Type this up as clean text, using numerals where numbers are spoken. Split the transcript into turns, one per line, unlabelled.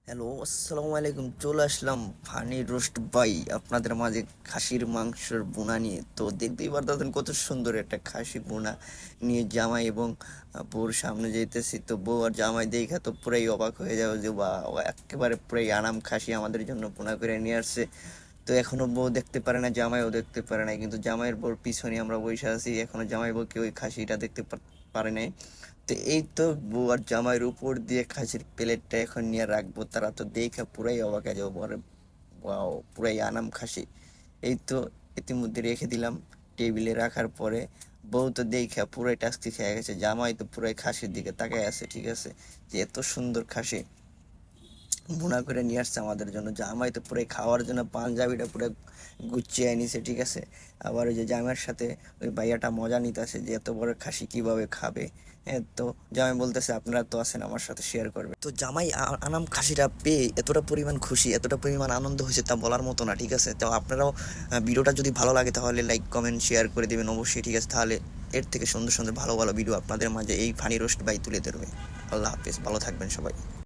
Hello, আসসালামু আলাইকুম। চলে আসলাম ফানি রোস্ট বাই আপনাদের মাঝে খাসির মাংসের বোনা নিয়ে। তো দেখতেই পারতেছেন কত সুন্দর একটা খাসি বোনা নিয়ে জামাই এবং বউর সামনে যেতেছি। তো বউ আর জামাই দেখা তো পুরাই অবাক হয়ে যাবে যে বা একেবারে পুরাই আনাম খাসি আমাদের জন্য বোনা করে নিয়ে আসছে। তো এখনো বউ দেখতে পারে না, জামাইও দেখতে পারে না, কিন্তু জামাইয়ের বউর পিছনে আমরা বসে আছি, এখনো জামাই বউকে ওই খাসিটা দেখতে পারে নাই। তো এই তো বউ আর জামাইয়ের উপর দিয়ে খাসির প্লেটটা এখন নিয়ে রাখবো, তারা তো দেখে পুরাই অবাক হয়ে যাবো, বলে ওয়াও পুরাই আনাম খাসি। এই তো ইতিমধ্যে রেখে দিলাম টেবিলে রাখার পরে। বউ তো দেখে পুরাই টাস্কি খেয়ে গেছে, জামাই তো পুরাই খাসির দিকে তাকায় আছে, ঠিক আছে, যে এত সুন্দর খাসি ভুনা করে নিয়ে আসছে আমাদের জন্য। জামাই তো পুরো খাওয়ার জন্য পাঞ্জাবিটা পুরো গুছিয়ে নিছে, ঠিক আছে। আবার ওই যে জামাইয়ের সাথে ওই ভাইয়াটা মজা নিতেছে যে এত বড় খাসি কিভাবে খাবে। হ্যাঁ, তো জামাই বলতেছে আপনারা তো আছেন, আমার সাথে শেয়ার করবে। তো জামাই আনাম খাসিটা পেয়ে এতটা পরিমাণ খুশি, এতটা পরিমাণ আনন্দ হয়েছে তা বলার মতো না, ঠিক আছে। তো আপনারাও ভিডিওটা যদি ভালো লাগে তাহলে লাইক কমেন্ট শেয়ার করে দেবেন অবশ্যই, ঠিক আছে। তাহলে এর থেকে সুন্দর সুন্দর ভালো ভালো ভিডিও আপনাদের মাঝে এই ফানি রোস্ট বাই তুলে ধরবে। আল্লাহ হাফেজ, ভালো থাকবেন সবাই।